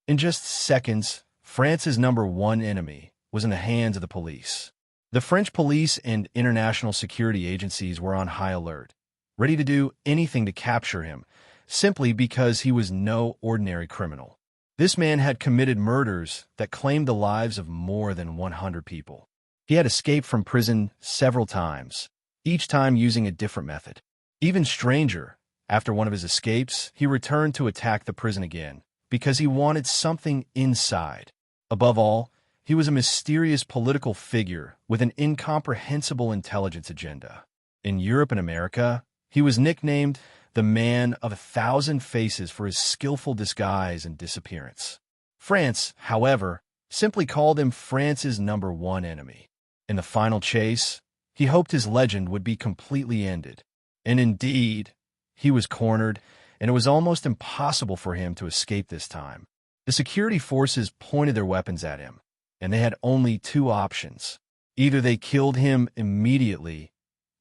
In just seconds, France's #1 enemy was in the hands of the police. The French police and international security agencies were on high alert, ready to do anything to capture him, simply because he was no ordinary criminal. This man had committed murders that claimed the lives of more than 100 people. He had escaped from prison several times, each time using a different method. Even stranger, after one of his escapes, he returned to attack the prison again, because he wanted something inside. Above all, he was a mysterious political figure with an incomprehensible intelligence agenda. In Europe and America, he was nicknamed the Man of 1,000 Faces for his skillful disguise and disappearance. France, however, simply called him France's #1 enemy. In the final chase, he hoped his legend would be completely ended. And indeed, he was cornered, and it was almost impossible for him to escape this time. The security forces pointed their weapons at him, and they had only two options. Either they killed him immediately,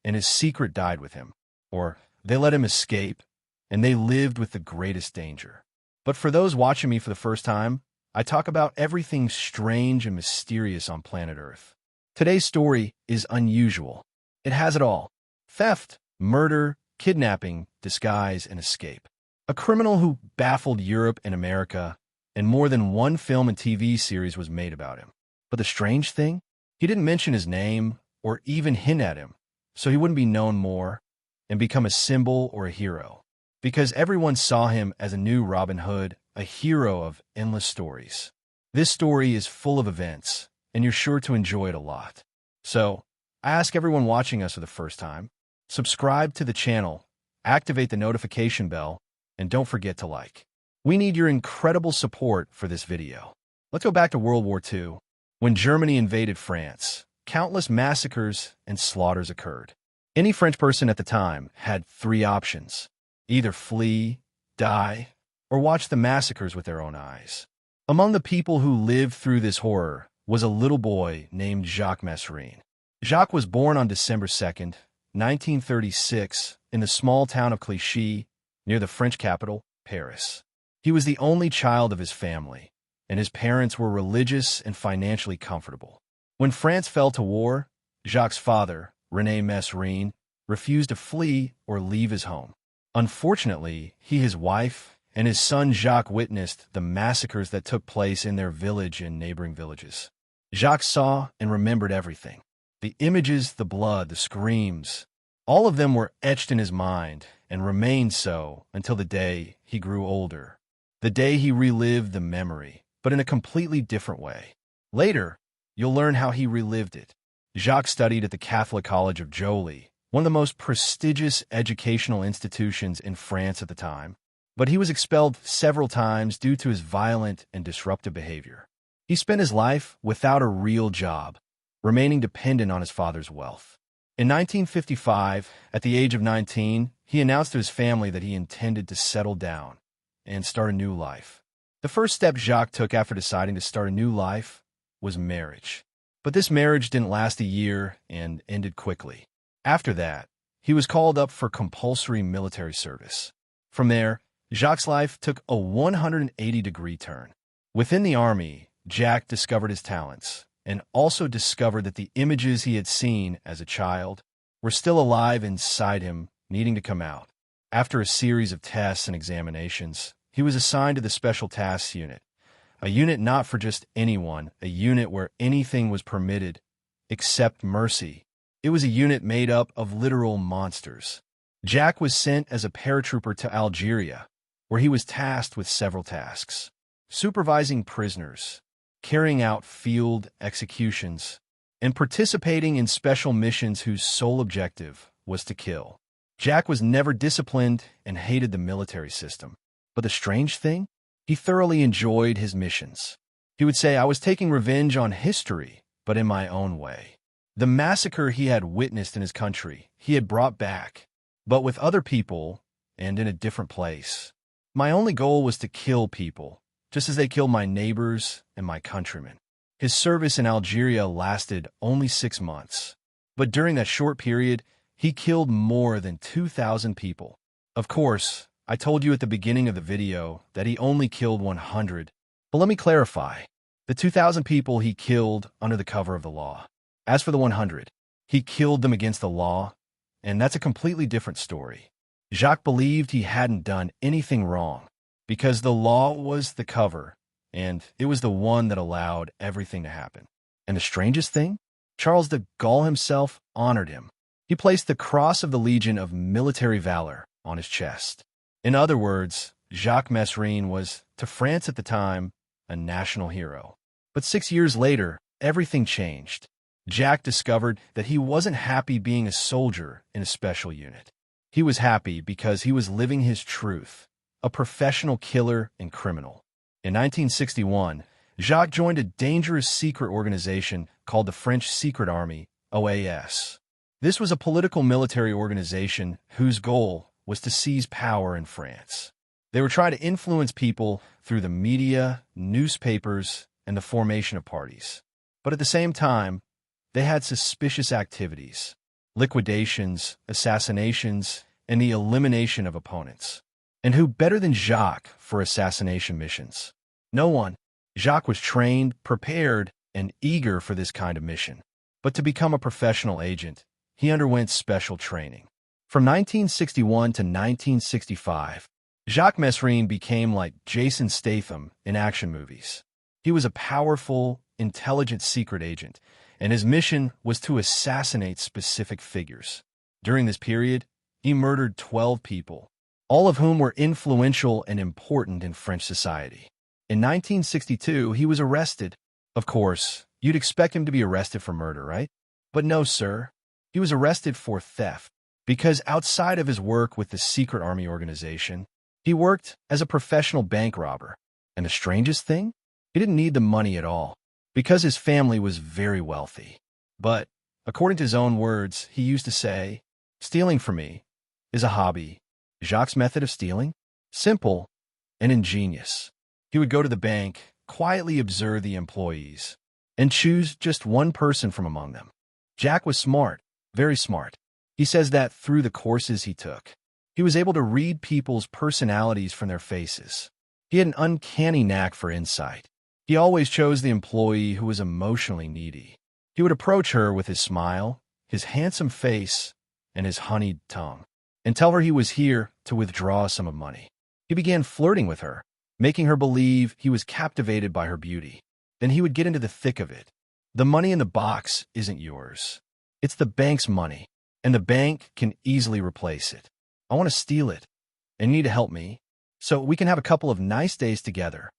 and his secret died with him, or they let him escape, and they lived with the greatest danger. But for those watching me for the first time, I talk about everything strange and mysterious on planet Earth. Today's story is unusual. It has it all: theft, murder, kidnapping, disguise, and escape. A criminal who baffled Europe and America, and more than one film and TV series was made about him. But the strange thing? He didn't mention his name or even hint at him, so he wouldn't be known more and become a symbol or a hero. Because everyone saw him as a new Robin Hood, a hero of endless stories. This story is full of events, and you're sure to enjoy it a lot. So, I ask everyone watching us for the first time, subscribe to the channel, activate the notification bell, and don't forget to like. We need your incredible support for this video. Let's go back to World War II. When Germany invaded France, countless massacres and slaughters occurred. Any French person at the time had three options: either flee, die, or watch the massacres with their own eyes. Among the people who lived through this horror was a little boy named Jacques Masserine. Jacques was born on December 2nd, 1936, in the small town of Clichy, near the French capital, Paris. He was the only child of his family, and his parents were religious and financially comfortable. When France fell to war, Jacques' father, René Masserine, refused to flee or leave his home. Unfortunately, he, his wife, and his son Jacques witnessed the massacres that took place in their village and neighboring villages. Jacques saw and remembered everything. The images, the blood, the screams, all of them were etched in his mind and remained so until the day he grew older. The day he relived the memory, but in a completely different way. Later, you'll learn how he relived it. Jacques studied at the Catholic College of Joly, one of the most prestigious educational institutions in France at the time, but he was expelled several times due to his violent and disruptive behavior. He spent his life without a real job, remaining dependent on his father's wealth. In 1955, at the age of 19, he announced to his family that he intended to settle down and start a new life. The first step Jacques took after deciding to start a new life was marriage. But this marriage didn't last a year and ended quickly. After that, he was called up for compulsory military service. From there, Jacques' life took a 180-degree turn. Within the army, Jacques discovered his talents and also discovered that the images he had seen as a child were still alive inside him, needing to come out. After a series of tests and examinations, he was assigned to the Special Tasks Unit, a unit not for just anyone, a unit where anything was permitted except mercy. It was a unit made up of literal monsters. Jacques was sent as a paratrooper to Algeria, where he was tasked with several tasks: supervising prisoners, carrying out field executions, and participating in special missions whose sole objective was to kill. Jacques was never disciplined and hated the military system. But the strange thing? He thoroughly enjoyed his missions. He would say, "I was taking revenge on history, but in my own way." The massacre he had witnessed in his country, he had brought back, but with other people and in a different place. My only goal was to kill people, just as they killed my neighbors and my countrymen. His service in Algeria lasted only 6 months, but during that short period, he killed more than 2,000 people. Of course, I told you at the beginning of the video that he only killed 100, But let me clarify. The 2,000 people he killed under the cover of the law. As for the 100, he killed them against the law, and that's a completely different story. Jacques believed he hadn't done anything wrong because the law was the cover, and it was the one that allowed everything to happen. And the strangest thing? Charles de Gaulle himself honored him. He placed the Cross of the Legion of Military Valor on his chest. In other words, Jacques Mesrine was, to France at the time, a national hero. But 6 years later, everything changed. Jacques discovered that he wasn't happy being a soldier in a special unit. He was happy because he was living his truth, a professional killer and criminal. In 1961, Jacques joined a dangerous secret organization called the French Secret Army, OAS. This was a political military organization whose goal was to seize power in France. They were trying to influence people through the media, newspapers, and the formation of parties. But at the same time, they had suspicious activities, liquidations, assassinations, and the elimination of opponents. And who better than Jacques for assassination missions? No one. Jacques was trained, prepared, and eager for this kind of mission. But to become a professional agent, he underwent special training. From 1961 to 1965, Jacques Mesrine became like Jason Statham in action movies. He was a powerful, intelligent secret agent, and his mission was to assassinate specific figures. During this period, he murdered 12 people, all of whom were influential and important in French society. In 1962, he was arrested. Of course, you'd expect him to be arrested for murder, right? But no, sir. He was arrested for theft, because outside of his work with the Secret Army organization, he worked as a professional bank robber. And the strangest thing? He didn't need the money at all, because his family was very wealthy. But, according to his own words, he used to say, "Stealing for me is a hobby." Jacques' method of stealing? Simple and ingenious. He would go to the bank, quietly observe the employees, and choose just one person from among them. Jacques was smart, very smart. He says that through the courses he took, he was able to read people's personalities from their faces. He had an uncanny knack for insight. He always chose the employee who was emotionally needy. He would approach her with his smile, his handsome face, and his honeyed tongue, and tell her he was here to withdraw a sum of money. He began flirting with her, making her believe he was captivated by her beauty. Then he would get into the thick of it. The money in the box isn't yours. It's the bank's money, and the bank can easily replace it. I want to steal it, and you need to help me, so we can have a couple of nice days together.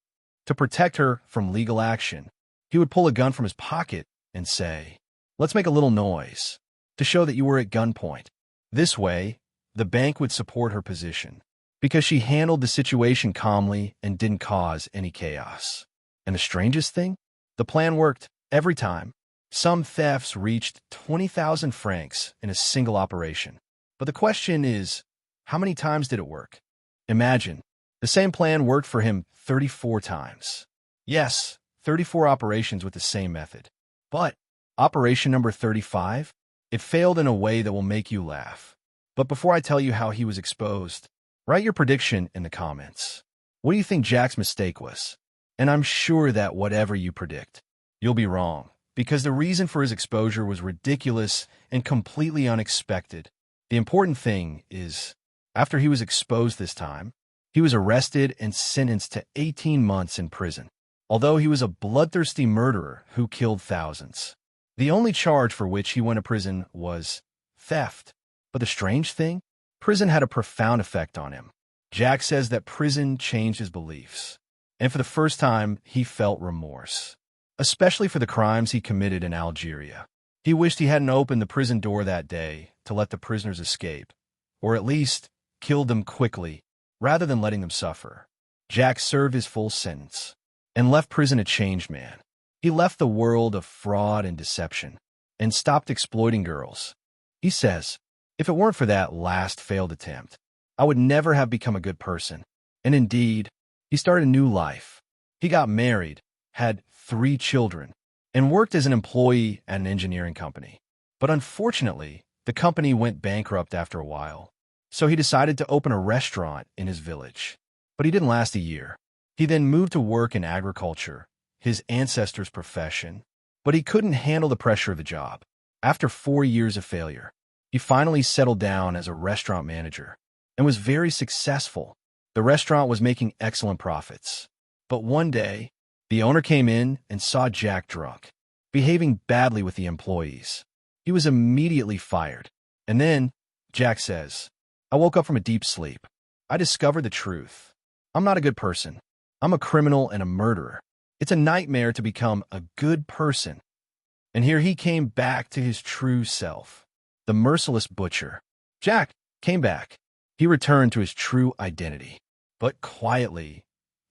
To protect her from legal action, he would pull a gun from his pocket and say, "Let's make a little noise, to show that you were at gunpoint." This way, the bank would support her position, because she handled the situation calmly and didn't cause any chaos. And the strangest thing? The plan worked every time. Some thefts reached 20,000 francs in a single operation. But the question is, how many times did it work? Imagine, the same plan worked for him 34 times. Yes, 34 operations with the same method. But operation number 35? It failed in a way that will make you laugh. But before I tell you how he was exposed, write your prediction in the comments. What do you think Jacques' mistake was? And I'm sure that whatever you predict, you'll be wrong, because the reason for his exposure was ridiculous and completely unexpected. The important thing is, after he was exposed this time, he was arrested and sentenced to 18 months in prison, although he was a bloodthirsty murderer who killed thousands. The only charge for which he went to prison was theft. But the strange thing? Prison had a profound effect on him. Jacques says that prison changed his beliefs, and for the first time, he felt remorse, especially for the crimes he committed in Algeria. He wished he hadn't opened the prison door that day to let the prisoners escape, or at least killed them quickly, rather than letting them suffer. Jacques served his full sentence and left prison a changed man. He left the world of fraud and deception and stopped exploiting girls. He says, "If it weren't for that last failed attempt, I would never have become a good person." And indeed, he started a new life. He got married, had 3 children, and worked as an employee at an engineering company. But unfortunately, the company went bankrupt after a while, so he decided to open a restaurant in his village. But he didn't last a year. He then moved to work in agriculture, his ancestors' profession, but he couldn't handle the pressure of the job. After 4 years of failure, he finally settled down as a restaurant manager and was very successful. The restaurant was making excellent profits. But one day, the owner came in and saw Jack drunk, behaving badly with the employees. He was immediately fired. And then, Jack says, I woke up from a deep sleep. I discovered the truth. I'm not a good person. I'm a criminal and a murderer. It's a nightmare to become a good person. And here he came back to his true self, the merciless butcher. Jack came back. He returned to his true identity, but quietly,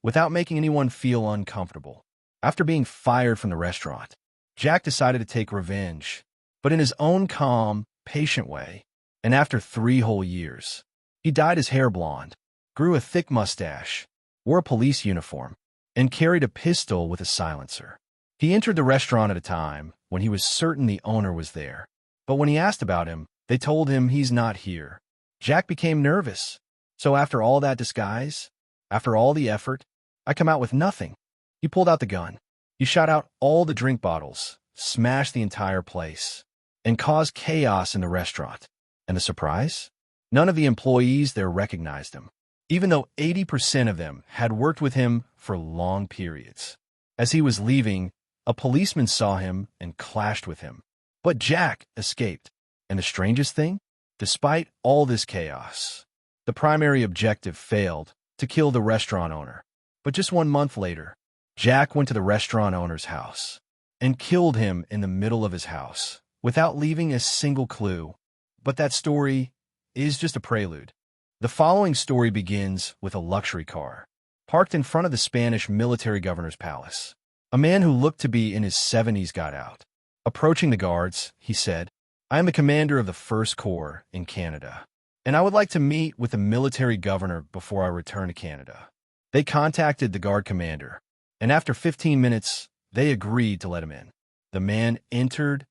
without making anyone feel uncomfortable. After being fired from the restaurant, Jack decided to take revenge, but in his own calm, patient way. And after 3 whole years, he dyed his hair blonde, grew a thick mustache, wore a police uniform, and carried a pistol with a silencer. He entered the restaurant at a time when he was certain the owner was there. But when he asked about him, they told him he's not here. Jack became nervous. So after all that disguise, after all the effort, I come out with nothing. He pulled out the gun. He shot out all the drink bottles, smashed the entire place, and caused chaos in the restaurant. And the surprise? None of the employees there recognized him, even though 80% of them had worked with him for long periods. As he was leaving, a policeman saw him and clashed with him. But Jack escaped. And the strangest thing? Despite all this chaos, the primary objective failed, to kill the restaurant owner. But just 1 month later, Jack went to the restaurant owner's house and killed him in the middle of his house without leaving a single clue. But that story is just a prelude. The following story begins with a luxury car parked in front of the Spanish military governor's palace. A man who looked to be in his 70s got out. Approaching the guards, he said, I am the commander of the 1st Corps in Canada, and I would like to meet with the military governor before I return to Canada. They contacted the guard commander, and after 15 minutes, they agreed to let him in. The man entered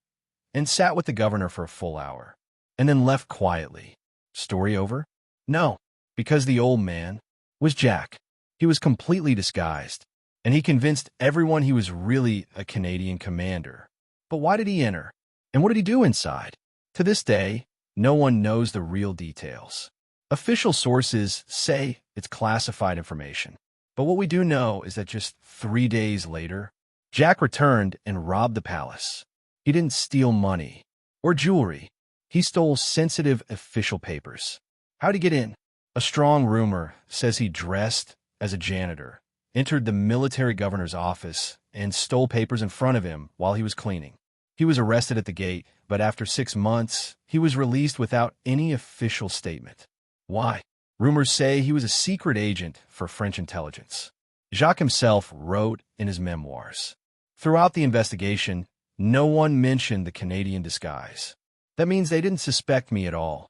and sat with the governor for a full hour, and then left quietly. Story over? No, because the old man was Jack. He was completely disguised, and he convinced everyone he was really a Canadian commander. But why did he enter? And what did he do inside? To this day, no one knows the real details. Official sources say it's classified information. But what we do know is that just 3 days later, Jack returned and robbed the palace. He didn't steal money or jewelry. He stole sensitive official papers. How'd he get in? A strong rumor says he dressed as a janitor, entered the military governor's office, and stole papers in front of him while he was cleaning. He was arrested at the gate, but after 6 months, he was released without any official statement. Why? Rumors say he was a secret agent for French intelligence. Jacques himself wrote in his memoirs. Throughout the investigation, no one mentioned the Canadian disguise. That means they didn't suspect me at all.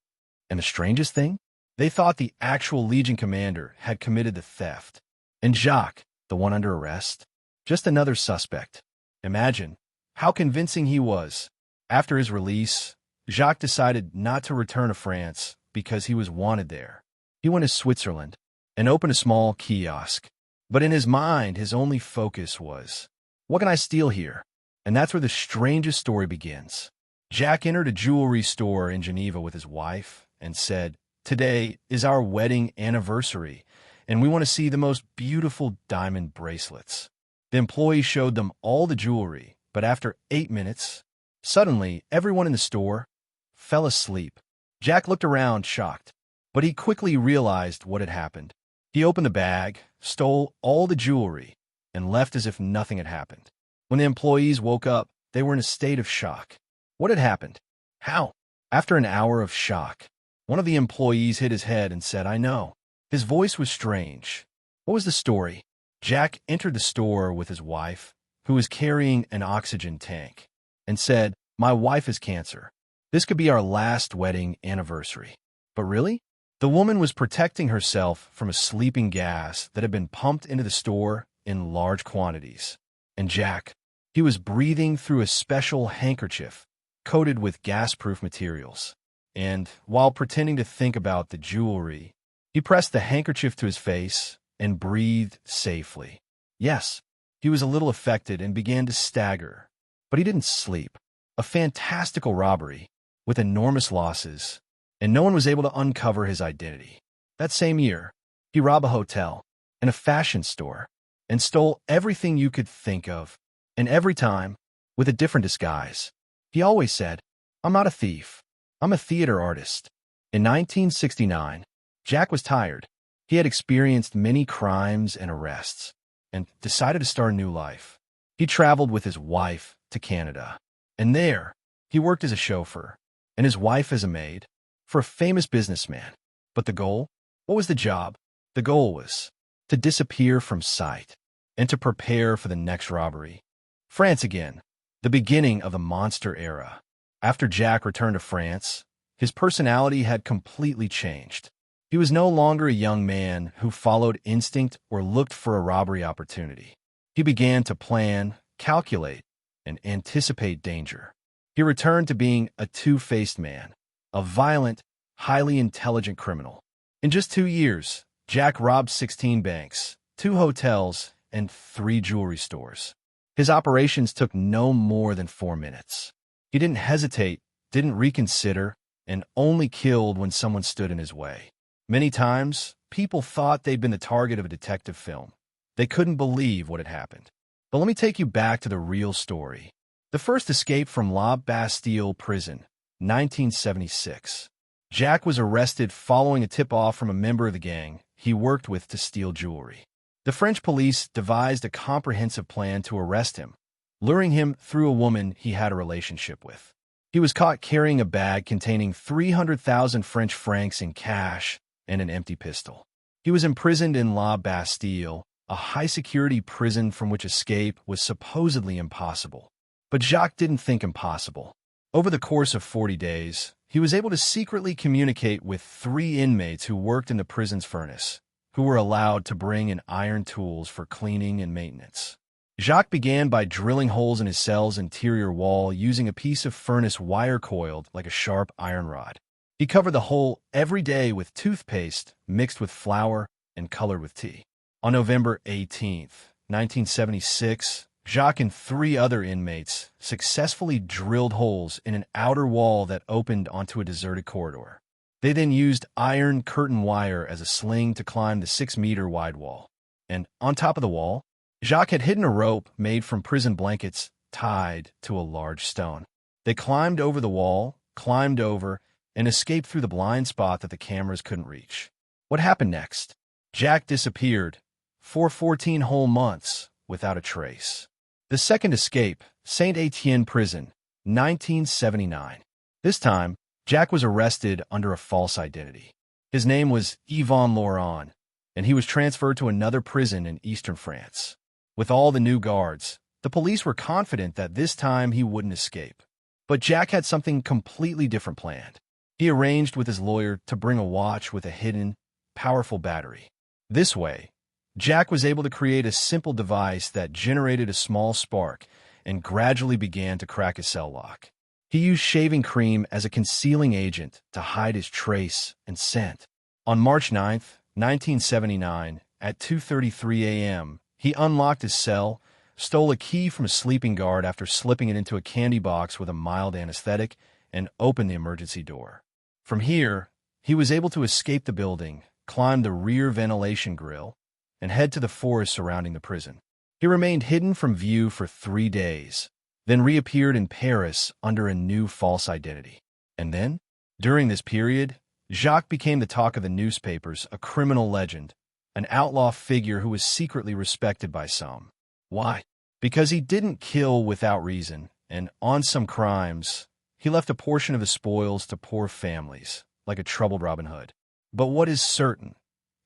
And the strangest thing? They thought the actual Legion commander had committed the theft. And Jacques, the one under arrest, just another suspect. Imagine how convincing he was. After his release, Jacques decided not to return to France because he was wanted there. He went to Switzerland and opened a small kiosk. But in his mind, his only focus was, what can I steal here? And that's where the strangest story begins. Jack entered a jewelry store in Geneva with his wife and said, today is our wedding anniversary, and we want to see the most beautiful diamond bracelets. The employee showed them all the jewelry, but after 8 minutes, suddenly everyone in the store fell asleep. Jack looked around shocked, but he quickly realized what had happened. He opened the bag, stole all the jewelry, and left as if nothing had happened. When the employees woke up, they were in a state of shock. What had happened? How? After an hour of shock, one of the employees hit his head and said, I know. His voice was strange. What was the story? Jack entered the store with his wife, who was carrying an oxygen tank, and said, my wife has cancer. This could be our last wedding anniversary. But really? The woman was protecting herself from a sleeping gas that had been pumped into the store in large quantities. And Jack, he was breathing through a special handkerchief coated with gas-proof materials. And while pretending to think about the jewelry, he pressed the handkerchief to his face and breathed safely. Yes, he was a little affected and began to stagger, but he didn't sleep. A fantastical robbery, with enormous losses, and no one was able to uncover his identity. That same year, he robbed a hotel and a fashion store and stole everything you could think of, and every time, with a different disguise. He always said, "I'm not a thief. I'm a theater artist." In 1969, Jack was tired. He had experienced many crimes and arrests and decided to start a new life. He traveled with his wife to Canada, and there, he worked as a chauffeur and his wife as a maid for a famous businessman. But the goal? What was the job? The goal was to disappear from sight and to prepare for the next robbery. France again, the beginning of the monster era. After Jack returned to France, his personality had completely changed. He was no longer a young man who followed instinct or looked for a robbery opportunity. He began to plan, calculate, and anticipate danger. He returned to being a two-faced man, a violent, highly intelligent criminal. In just 2 years, Jack robbed 16 banks, 2 hotels, and 3 jewelry stores. His operations took no more than 4 minutes. He didn't hesitate, didn't reconsider, and only killed when someone stood in his way. Many times, people thought they'd been the target of a detective film. They couldn't believe what had happened. But let me take you back to the real story. The first escape from La Bastille prison, 1976. Jack was arrested following a tip-off from a member of the gang he worked with to steal jewelry. The French police devised a comprehensive plan to arrest him, luring him through a woman he had a relationship with. He was caught carrying a bag containing 300,000 French francs in cash and an empty pistol. He was imprisoned in La Bastille, a high-security prison from which escape was supposedly impossible. But Jacques didn't think impossible. Over the course of 40 days, he was able to secretly communicate with 3 inmates who worked in the prison's furnace, who were allowed to bring in iron tools for cleaning and maintenance. Jacques began by drilling holes in his cell's interior wall using a piece of furnace wire coiled like a sharp iron rod. He covered the hole every day with toothpaste mixed with flour and colored with tea. On November 18, 1976, Jacques and 3 other inmates successfully drilled holes in an outer wall that opened onto a deserted corridor. They then used iron curtain wire as a sling to climb the 6-meter wide wall. And on top of the wall, Jacques had hidden a rope made from prison blankets tied to a large stone. They climbed over the wall, climbed over, and escaped through the blind spot that the cameras couldn't reach. What happened next? Jack disappeared for 14 whole months without a trace. The second escape, Saint-Étienne Prison, 1979. This time, Jack was arrested under a false identity. His name was Yvon Laurent, and he was transferred to another prison in eastern France. With all the new guards, the police were confident that this time he wouldn't escape. But Jack had something completely different planned. He arranged with his lawyer to bring a watch with a hidden, powerful battery. This way, Jack was able to create a simple device that generated a small spark and gradually began to crack his cell lock. He used shaving cream as a concealing agent to hide his trace and scent. On March 9, 1979, at 2:33 a.m., he unlocked his cell, stole a key from a sleeping guard after slipping it into a candy box with a mild anesthetic, and opened the emergency door. From here, he was able to escape the building, climb the rear ventilation grill, and head to the forest surrounding the prison. He remained hidden from view for 3 days, then reappeared in Paris under a new false identity. And then, during this period, Jacques became the talk of the newspapers, a criminal legend, an outlaw figure who was secretly respected by some. Why? Because he didn't kill without reason, and on some crimes, he left a portion of the spoils to poor families, like a troubled Robin Hood. But what is certain?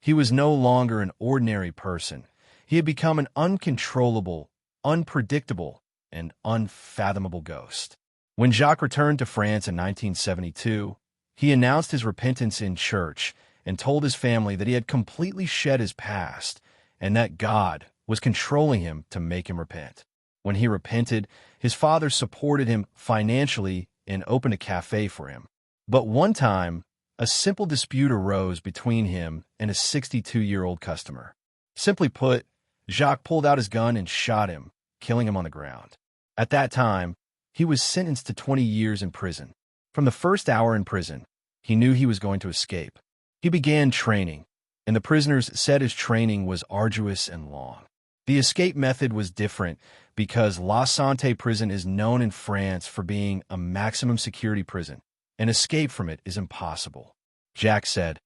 He was no longer an ordinary person. He had become an uncontrollable, unpredictable, and unfathomable ghost. When Jacques returned to France in 1972, he announced his repentance in church and told his family that he had completely shed his past and that God was controlling him to make him repent. When he repented, his father supported him financially and opened a cafe for him. But one time, a simple dispute arose between him and a 62-year-old customer. Simply put, Jacques pulled out his gun and shot him, killing him on the ground. At that time, he was sentenced to 20 years in prison. From the first hour in prison, he knew he was going to escape. He began training, and the prisoners said his training was arduous and long. The escape method was different because La Santé prison is known in France for being a maximum security prison. An escape from it is impossible. Jack said,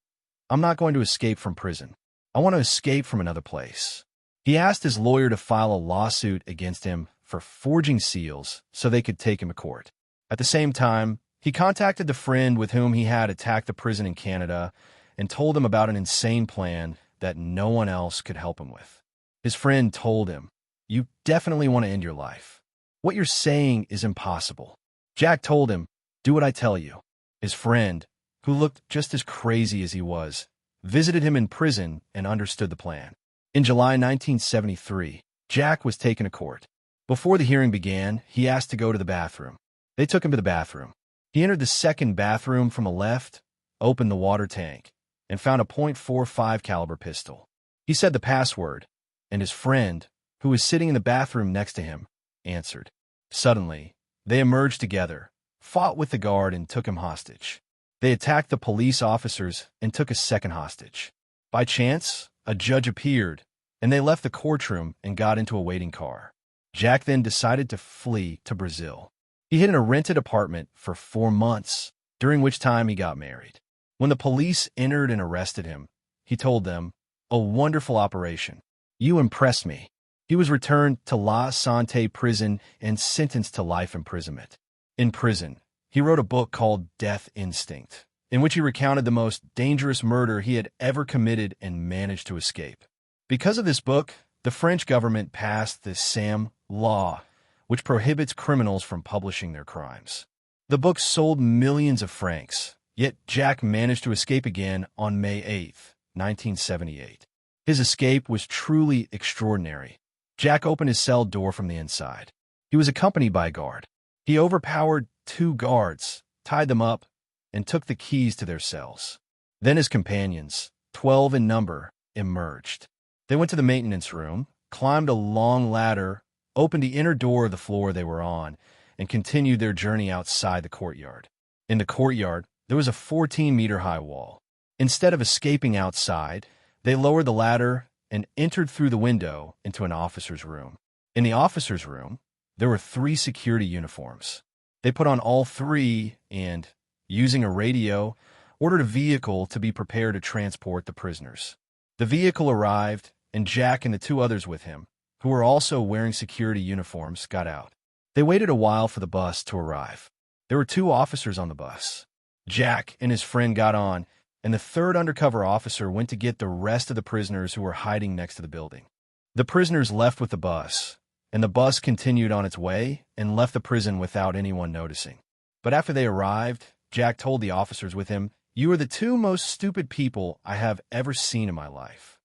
"I'm not going to escape from prison. I want to escape from another place." He asked his lawyer to file a lawsuit against him for forging seals so they could take him to court. At the same time, he contacted the friend with whom he had attacked the prison in Canada and told him about an insane plan that no one else could help him with. His friend told him, "You definitely want to end your life. What you're saying is impossible." Jack told him, "Do what I tell you." His friend, who looked just as crazy as he was, visited him in prison and understood the plan. In July 1973, Jack was taken to court. Before the hearing began, he asked to go to the bathroom. They took him to the bathroom. He entered the second bathroom from the left, opened the water tank, and found a .45 caliber pistol. He said the password, and his friend, who was sitting in the bathroom next to him, answered. Suddenly, they emerged together, fought with the guard, and took him hostage. They attacked the police officers and took a second hostage. By chance, a judge appeared, and they left the courtroom and got into a waiting car. Jack then decided to flee to Brazil. He hid in a rented apartment for 4 months, during which time he got married. When the police entered and arrested him, he told them, "A wonderful operation. You impressed me." He was returned to La Santé prison and sentenced to life imprisonment. In prison, he wrote a book called Death Instinct, in which he recounted the most dangerous murder he had ever committed and managed to escape. Because of this book, the French government passed the SAM law, which prohibits criminals from publishing their crimes. The book sold millions of francs, yet Jack managed to escape again on May 8, 1978. His escape was truly extraordinary. Jack opened his cell door from the inside. He was accompanied by a guard. He overpowered 2 guards, tied them up, and took the keys to their cells. Then his companions, 12 in number, emerged. They went to the maintenance room, climbed a long ladder, opened the inner door of the floor they were on, and continued their journey outside the courtyard. In the courtyard, there was a 14-meter-high wall. Instead of escaping outside, they lowered the ladder and entered through the window into an officer's room. In the officer's room, there were 3 security uniforms. They put on all 3 and, using a radio, ordered a vehicle to be prepared to transport the prisoners. The vehicle arrived, and Jack and the 2 others with him, who were also wearing security uniforms, got out. They waited a while for the bus to arrive. There were 2 officers on the bus. Jack and his friend got on, and the 3rd undercover officer went to get the rest of the prisoners who were hiding next to the building. The prisoners left with the bus, and the bus continued on its way and left the prison without anyone noticing. But after they arrived, Jack told the officers with him, "You are the 2 most stupid people I have ever seen in my life."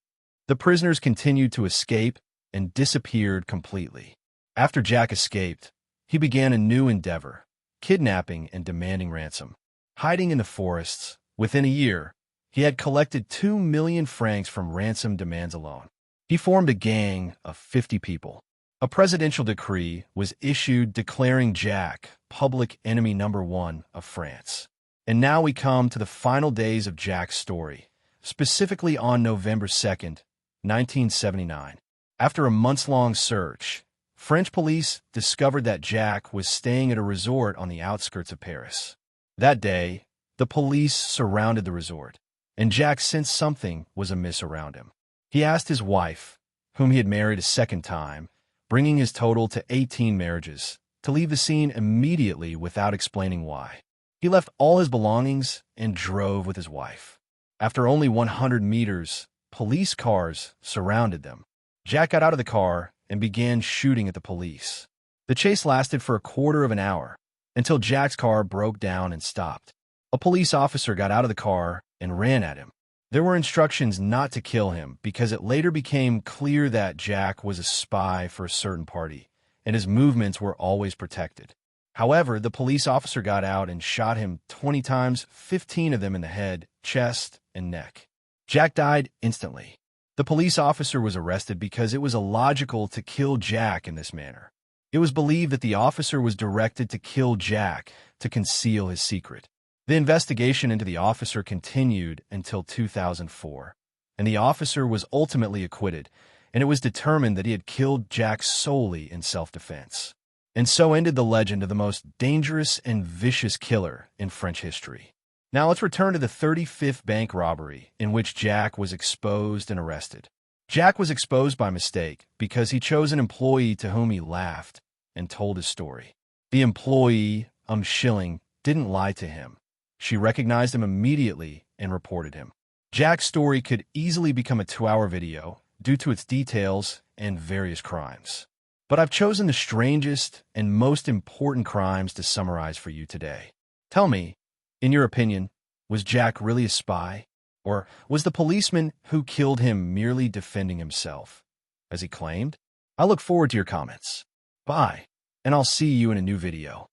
The prisoners continued to escape and disappeared completely. After Jack escaped, he began a new endeavor, kidnapping and demanding ransom. Hiding in the forests, within a year, he had collected 2 million francs from ransom demands alone. He formed a gang of 50 people. A presidential decree was issued declaring Jack public enemy number 1 of France. And now we come to the final days of Jack's story, specifically on November 2nd, 1979. After a months-long search, French police discovered that Jack was staying at a resort on the outskirts of Paris. That day, the police surrounded the resort, and Jack sensed something was amiss around him. He asked his wife, whom he had married a second time, bringing his total to 18 marriages, to leave the scene immediately without explaining why. He left all his belongings and drove with his wife. After only 100 meters, police cars surrounded them. Jack got out of the car and began shooting at the police. The chase lasted for a quarter of an hour, until Jack's car broke down and stopped. A police officer got out of the car and ran at him. There were instructions not to kill him because it later became clear that Jack was a spy for a certain party, and his movements were always protected. However, the police officer got out and shot him 20 times, 15 of them in the head, chest, and neck. Jack died instantly. The police officer was arrested because it was illogical to kill Jack in this manner. It was believed that the officer was directed to kill Jack to conceal his secret. The investigation into the officer continued until 2004, and the officer was ultimately acquitted, and it was determined that he had killed Jack solely in self-defense. And so ended the legend of the most dangerous and vicious killer in French history. Now let's return to the 35th bank robbery in which Jack was exposed and arrested. Jack was exposed by mistake because he chose an employee to whom he laughed and told his story. The employee, Schilling, didn't lie to him. She recognized him immediately and reported him. Jack's story could easily become a 2-hour video due to its details and various crimes. But I've chosen the strangest and most important crimes to summarize for you today. Tell me, in your opinion, was Jack really a spy? Or was the policeman who killed him merely defending himself, as he claimed? I look forward to your comments. Bye, and I'll see you in a new video.